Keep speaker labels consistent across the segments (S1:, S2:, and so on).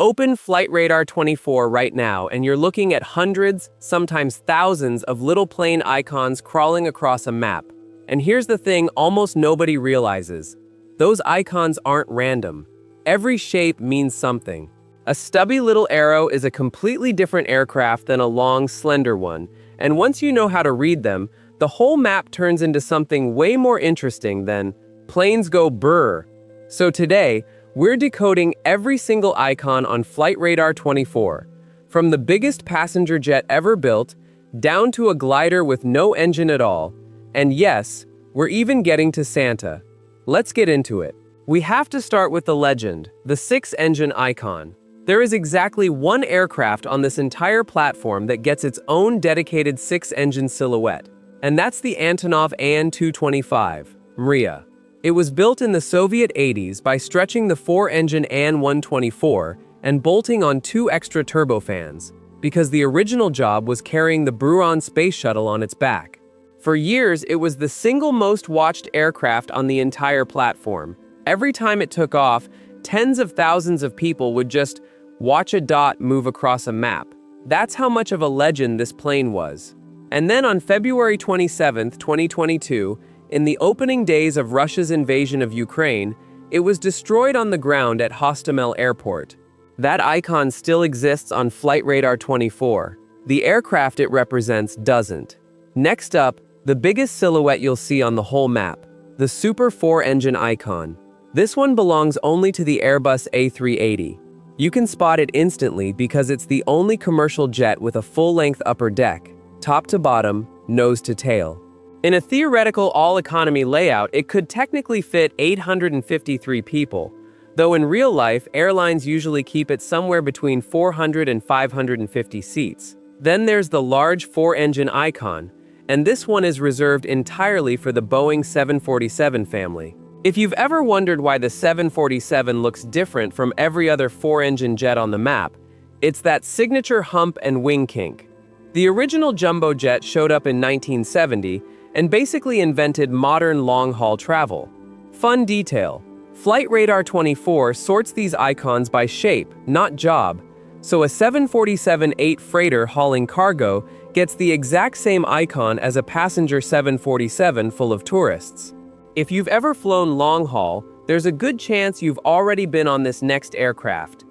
S1: Open Flightradar24 right now, and you're looking at hundreds, sometimes thousands, of little plane icons crawling across a map. And here's the thing almost nobody realizes. Those icons aren't random. Every shape means something. A stubby little arrow is a completely different aircraft than a long, slender one, and once you know how to read them, the whole map turns into something way more interesting than planes go brr. So today, we're decoding every single icon on Flightradar24, from the biggest passenger jet ever built, down to a glider with no engine at all. And yes, we're even getting to Santa. Let's get into it. We have to start with the legend, the six-engine icon. There is exactly one aircraft on this entire platform that gets its own dedicated six-engine silhouette, and that's the Antonov An-225, MRIA. It was built in the Soviet 80s by stretching the four-engine An-124 and bolting on two extra turbofans, because the original job was carrying the Buran space shuttle on its back. For years, it was the single most watched aircraft on the entire platform. Every time it took off, tens of thousands of people would just watch a dot move across a map. That's how much of a legend this plane was. And then on February 27, 2022, in the opening days of Russia's invasion of Ukraine, it was destroyed on the ground at Hostomel Airport. That icon still exists on Flightradar24. The aircraft it represents doesn't. Next up, the biggest silhouette you'll see on the whole map, the Super 4-engine icon. This one belongs only to the Airbus A380. You can spot it instantly because it's the only commercial jet with a full-length upper deck, top to bottom, nose to tail. In a theoretical all-economy layout, it could technically fit 853 people, though in real life, airlines usually keep it somewhere between 400 and 550 seats. Then there's the large four-engine icon, and this one is reserved entirely for the Boeing 747 family. If you've ever wondered why the 747 looks different from every other four-engine jet on the map, it's that signature hump and wing kink. The original jumbo jet showed up in 1970, and basically invented modern long-haul travel. Fun detail: Flightradar24 sorts these icons by shape, not job, so a 747-8 freighter hauling cargo gets the exact same icon as a passenger 747 full of tourists. If you've ever flown long-haul, there's a good chance you've already been on this next aircraft,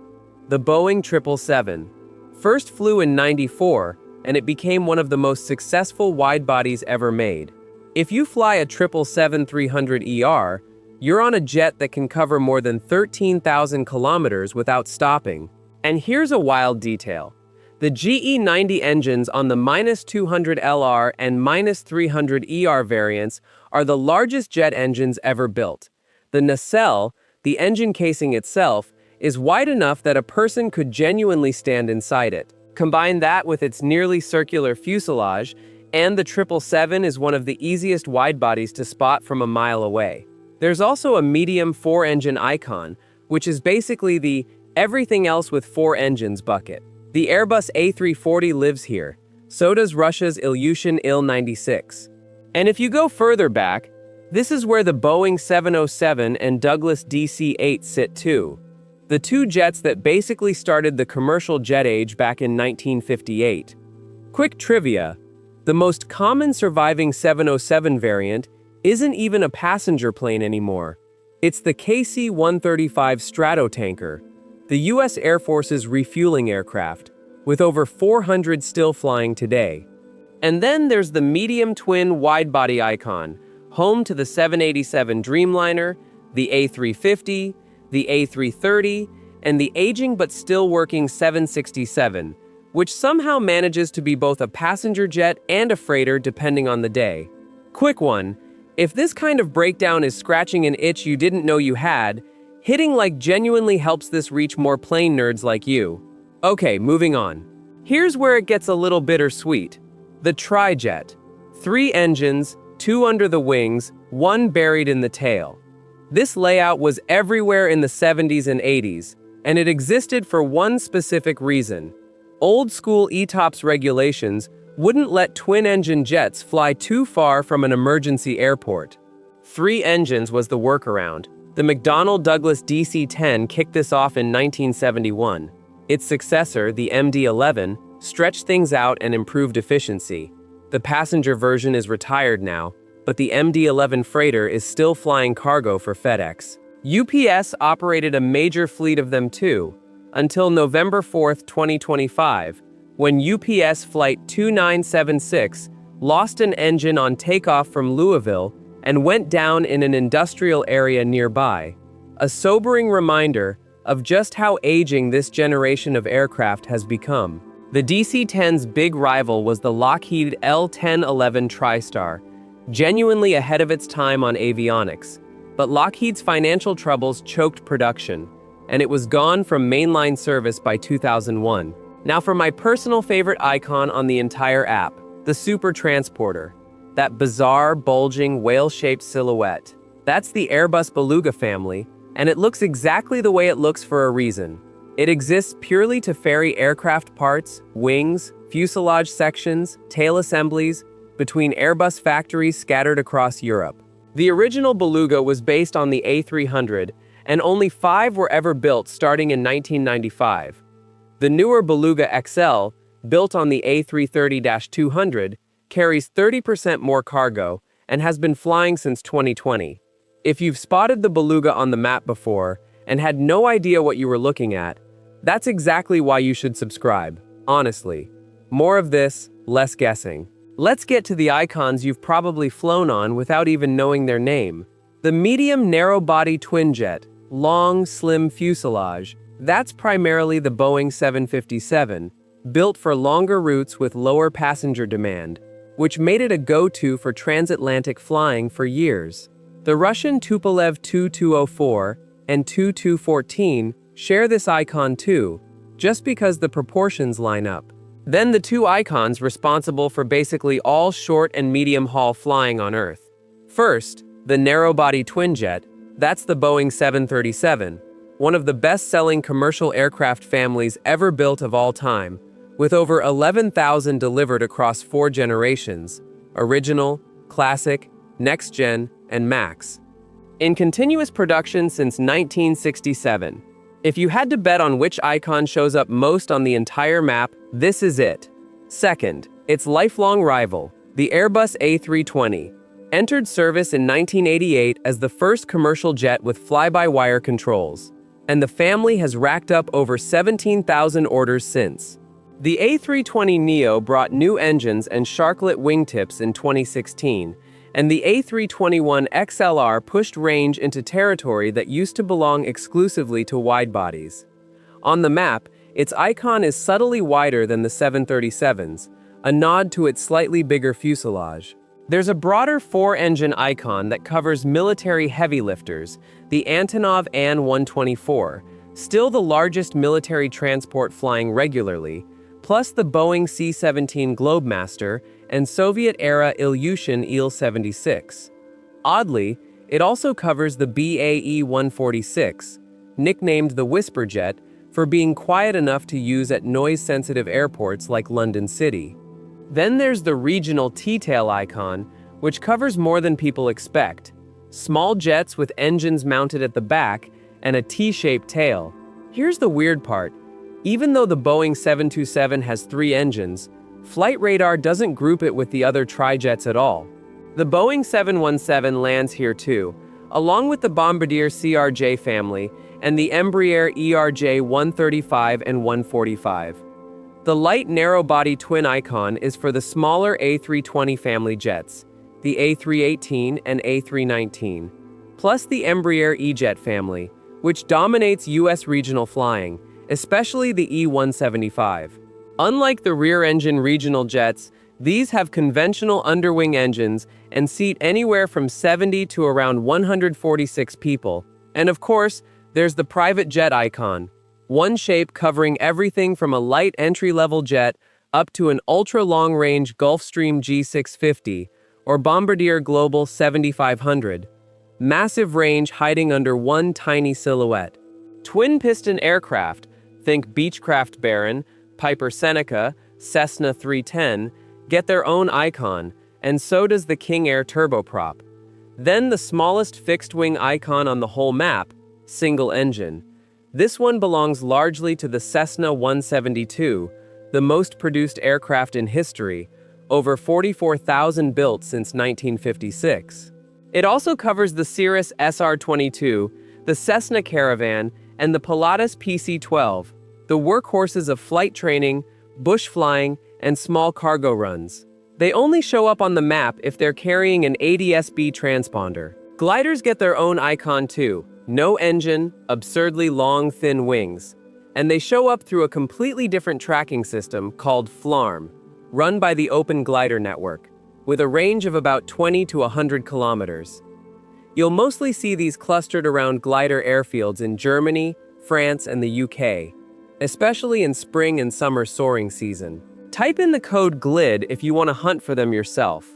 S1: the Boeing 777. First flew in '94, and it became one of the most successful wide-bodies ever made. If you fly a 777-300ER, you're on a jet that can cover more than 13,000 kilometers without stopping. And here's a wild detail. The GE90 engines on the -200LR and -300ER variants are the largest jet engines ever built. The nacelle, the engine casing itself, is wide enough that a person could genuinely stand inside it. Combine that with its nearly circular fuselage, and the 777 is one of the easiest wide-bodies to spot from a mile away. There's also a medium four-engine icon, which is basically the everything else with four engines bucket. The Airbus A340 lives here. So does Russia's Ilyushin Il-96. And if you go further back, this is where the Boeing 707 and Douglas DC-8 sit too. The two jets that basically started the commercial jet age back in 1958. Quick trivia: the most common surviving 707 variant isn't even a passenger plane anymore. It's the KC-135 Stratotanker, the U.S. Air Force's refueling aircraft, with over 400 still flying today. And then there's the medium twin wide-body icon, home to the 787 Dreamliner, the A350, the A330, and the aging but still working 767, which somehow manages to be both a passenger jet and a freighter depending on the day. Quick one: if this kind of breakdown is scratching an itch you didn't know you had, hitting like genuinely helps this reach more plane nerds like you. Okay, moving on. Here's where it gets a little bittersweet. The trijet. 3 engines, 2 under the wings, 1 buried in the tail. This layout was everywhere in the 70s and 80s, and it existed for one specific reason. Old-school ETOPS regulations wouldn't let twin-engine jets fly too far from an emergency airport. 3 engines was the workaround. The McDonnell Douglas DC-10 kicked this off in 1971. Its successor, the MD-11, stretched things out and improved efficiency. The passenger version is retired now, but the MD-11 freighter is still flying cargo for FedEx. UPS operated a major fleet of them too, until November 4, 2025, when UPS Flight 2976 lost an engine on takeoff from Louisville and went down in an industrial area nearby. A sobering reminder of just how aging this generation of aircraft has become. The DC-10's big rival was the Lockheed L-1011 TriStar, genuinely ahead of its time on avionics. But Lockheed's financial troubles choked production, and it was gone from mainline service by 2001. Now for my personal favorite icon on the entire app, the Super Transporter. That bizarre, bulging, whale-shaped silhouette. That's the Airbus Beluga family, and it looks exactly the way it looks for a reason. It exists purely to ferry aircraft parts, wings, fuselage sections, tail assemblies, between Airbus factories scattered across Europe. The original Beluga was based on the A300, and only 5 were ever built starting in 1995. The newer Beluga XL, built on the A330-200, carries 30% more cargo and has been flying since 2020. If you've spotted the Beluga on the map before and had no idea what you were looking at, that's exactly why you should subscribe, honestly. More of this, less guessing. Let's get to the icons you've probably flown on without even knowing their name. The medium narrow-body twinjet, long, slim fuselage, that's primarily the Boeing 757, built for longer routes with lower passenger demand, which made it a go-to for transatlantic flying for years. The Russian Tupolev Tu-204 and Tu-214 share this icon too, just because the proportions line up. Then the two icons responsible for basically all short and medium-haul flying on Earth. First, the narrow-body twinjet, that's the Boeing 737, one of the best-selling commercial aircraft families ever built of all time, with over 11,000 delivered across 4 generations: original, classic, next gen, and max. In continuous production since 1967. If you had to bet on which icon shows up most on the entire map, this is it. Second, its lifelong rival, the Airbus A320, entered service in 1988 as the first commercial jet with fly-by-wire controls, and the family has racked up over 17,000 orders since. The A320neo brought new engines and sharklet wingtips in 2016, and the A321XLR pushed range into territory that used to belong exclusively to wide-bodies. On the map, its icon is subtly wider than the 737's, a nod to its slightly bigger fuselage. There's a broader 4-engine icon that covers military heavy lifters, the Antonov An-124, still the largest military transport flying regularly, plus the Boeing C-17 Globemaster and Soviet-era Ilyushin Il-76. Oddly, it also covers the BAE-146, nicknamed the Whisper Jet, for being quiet enough to use at noise-sensitive airports like London City. Then there's the regional T-tail icon, which covers more than people expect. Small jets with engines mounted at the back and a T-shaped tail. Here's the weird part. Even though the Boeing 727 has 3 engines, Flightradar doesn't group it with the other trijets at all. The Boeing 717 lands here too, along with the Bombardier CRJ family and the Embraer ERJ 135 and 145. The light narrow-body twin icon is for the smaller A320 family jets, the A318 and A319, plus the Embraer E-Jet family, which dominates U.S. regional flying, especially the E-175. Unlike the rear-engine regional jets, these have conventional underwing engines and seat anywhere from 70 to around 146 people. And of course, there's the private jet icon, one shape covering everything from a light entry-level jet up to an ultra-long-range Gulfstream G650 or Bombardier Global 7500. Massive range hiding under one tiny silhouette. Twin-piston aircraft, think Beechcraft Baron, Piper Seneca, Cessna 310, get their own icon, and so does the King Air turboprop. Then the smallest fixed-wing icon on the whole map, single engine. This one belongs largely to the Cessna 172, the most produced aircraft in history, over 44,000 built since 1956. It also covers the Cirrus SR-22, the Cessna Caravan, and the Pilatus PC-12, the workhorses of flight training, bush flying, and small cargo runs. They only show up on the map if they're carrying an ADS-B transponder. Gliders get their own icon too. No engine, absurdly long, thin wings. And they show up through a completely different tracking system called FLARM, run by the Open Glider Network, with a range of about 20 to 100 kilometers. You'll mostly see these clustered around glider airfields in Germany, France, and the UK, especially in spring and summer soaring season. Type in the code GLID if you want to hunt for them yourself.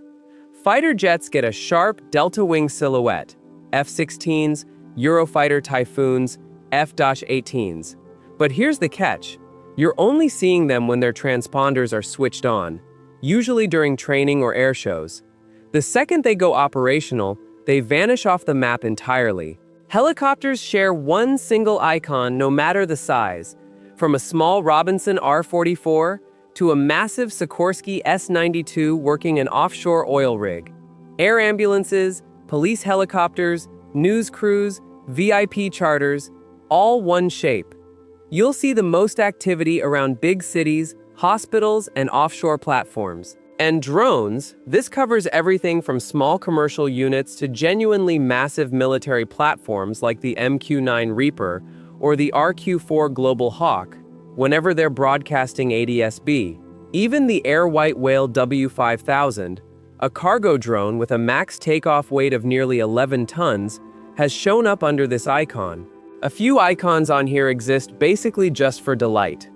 S1: Fighter jets get a sharp delta wing silhouette, F-16s, Eurofighter Typhoons, F-18s. But here's the catch. You're only seeing them when their transponders are switched on, usually during training or air shows. The second they go operational, they vanish off the map entirely. Helicopters share one single icon no matter the size, from a small Robinson R-44 to a massive Sikorsky S-92 working an offshore oil rig. Air ambulances, police helicopters, news crews, VIP charters, all one shape. You'll see the most activity around big cities, hospitals, and offshore platforms. And drones, this covers everything from small commercial units to genuinely massive military platforms like the MQ-9 Reaper or the RQ-4 Global Hawk, whenever they're broadcasting ADS-B. Even the Air White Whale W5000, a cargo drone with a max takeoff weight of nearly 11 tons, has shown up under this icon. A few icons on here exist basically just for delight.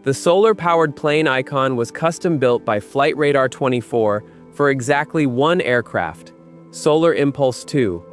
S1: The solar-powered plane icon was custom-built by Flightradar24 for exactly one aircraft, Solar Impulse 2,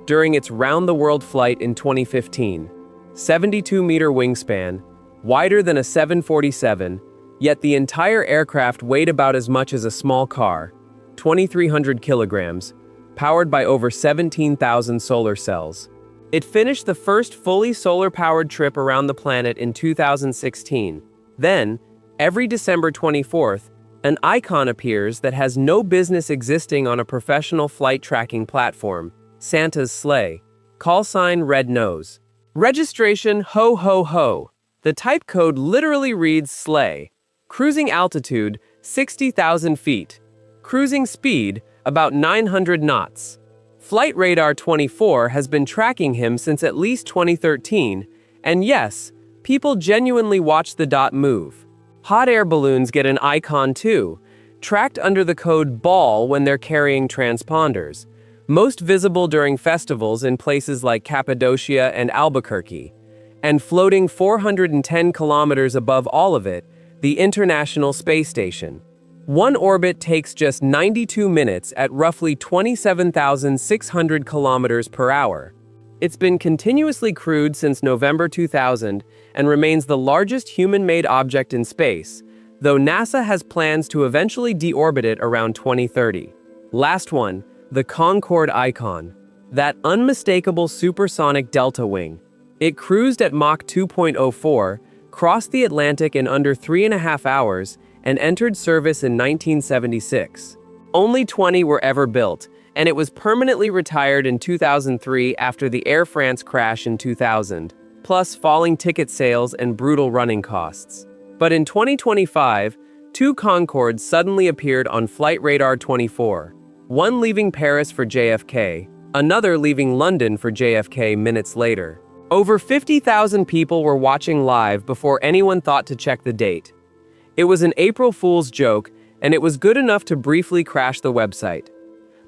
S1: during its round-the-world flight in 2015. 72-meter wingspan, wider than a 747, yet the entire aircraft weighed about as much as a small car, 2,300 kilograms, powered by over 17,000 solar cells. It finished the first fully solar-powered trip around the planet in 2016. Then, every December 24th, an icon appears that has no business existing on a professional flight tracking platform, Santa's sleigh. Call sign red nose. Registration ho ho ho. The type code literally reads sleigh. Cruising altitude 60,000 feet. Cruising speed about 900 knots. Flightradar24 has been tracking him since at least 2013, and yes, people genuinely watch the dot move. Hot air balloons get an icon too, tracked under the code BALL when they're carrying transponders, most visible during festivals in places like Cappadocia and Albuquerque, and floating 410 kilometers above all of it, the International Space Station. One orbit takes just 92 minutes at roughly 27,600 kilometers per hour. It's been continuously crewed since November 2000 and remains the largest human-made object in space, though NASA has plans to eventually deorbit it around 2030. Last one, the Concorde icon. That unmistakable supersonic delta wing. It cruised at Mach 2.04, crossed the Atlantic in under 3.5 hours, and entered service in 1976. Only 20 were ever built, and it was permanently retired in 2003 after the Air France crash in 2000, plus falling ticket sales and brutal running costs. But in 2025, two Concordes suddenly appeared on Flightradar24, one leaving Paris for JFK, another leaving London for JFK minutes later. Over 50,000 people were watching live before anyone thought to check the date. It was an April Fool's joke, and it was good enough to briefly crash the website.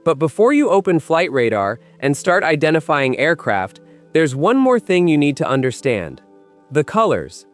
S1: But before you open Flightradar and start identifying aircraft, there's one more thing you need to understand. The colors.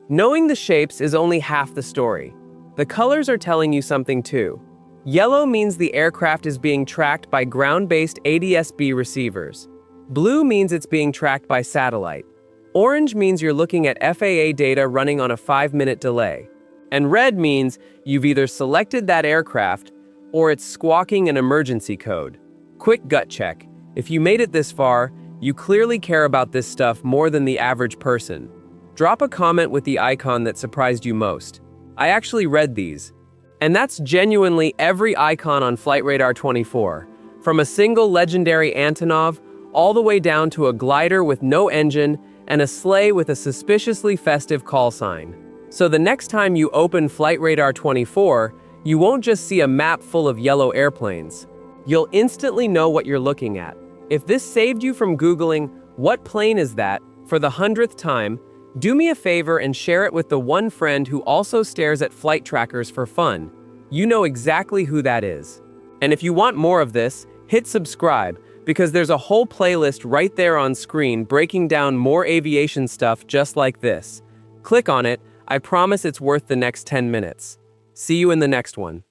S1: Knowing the shapes is only half the story. The colors are telling you something too. Yellow means the aircraft is being tracked by ground-based ADS-B receivers. Blue means it's being tracked by satellite. Orange means you're looking at FAA data running on a 5-minute delay. And red means you've either selected that aircraft or it's squawking an emergency code. Quick gut check. If you made it this far, You clearly care about this stuff more than the average person. Drop a comment with the icon that surprised you most. I actually read these. And that's genuinely every icon on Flightradar24, from a single legendary Antonov all the way down to a glider with no engine and a sleigh with a suspiciously festive call sign. So the next time you open Flightradar24, you won't just see a map full of yellow airplanes. You'll instantly know what you're looking at. If this saved you from Googling, "What plane is that?" for the 100th time, do me a favor and share it with the one friend who also stares at flight trackers for fun. You know exactly who that is. And if you want more of this, hit subscribe, because there's a whole playlist right there on screen breaking down more aviation stuff just like this. Click on it. I promise it's worth the next 10 minutes. See you in the next one.